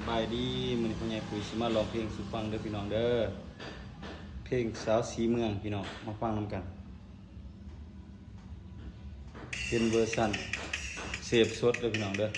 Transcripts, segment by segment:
สบายดีมื้อนี้พ่อใหญ่ปุ๋ยสิมาร้องเพลงสู่ฟังเด้อพี่น้องเด้อเพลงสาวสีเมืองพี่น้องมาฟังนำกันเป็นเวอร์ชันเสพสดเด้อพี่น้องเด้อ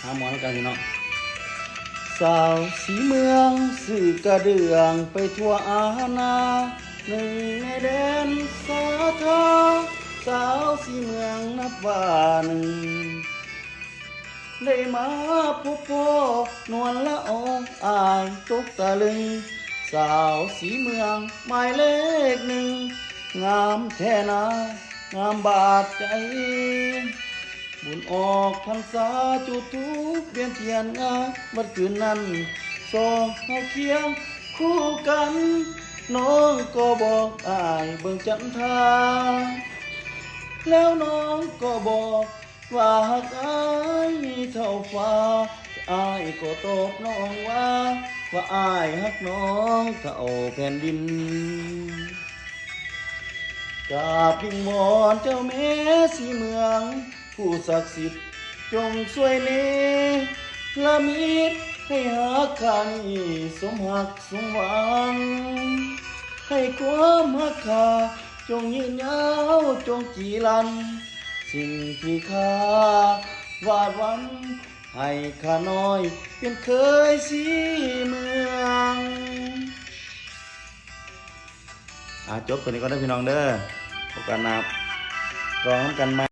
หาหมอนกันพี่น้องสาวสีเมืองสื่อกระเดืองไปทั่วอาณาหนึ่งในแดนสาธาสาวสีเมืองนับว่าหนึ่งได้มาพบพ่อนวลละอองอายตกตะลึงสาวสีเมืองหมายเลขหนึ่งงามแท้นางามบาดใจบุญออกพรรษาจุดทูปเวียนเทียนงานเมื่อคืนนั้นสองเฮาเคียงคู่กันน้องก็บอกอายเบิ่งจันทราแล้วน้องก็บอกว่าหักอายเท่าฟ้าอายก็ตอบน้องว่าอายหักน้องเท่าแผ่นดินกราบวิงวอนเจ้าแม่สีเมืองผู้ศักดิ์สิทธิ์จงช่วยเนละมิตให้หาคันสมหักสมหวังให้ความหักขาจงยืนยาวจงจีรันสิ่งที่ข้าวาดหวันให้ข้าน้อยเป็นเคยสีเมืองจบตัวนี้ก็ได้พี่น้องเด้อพบกันนะร้องกันมา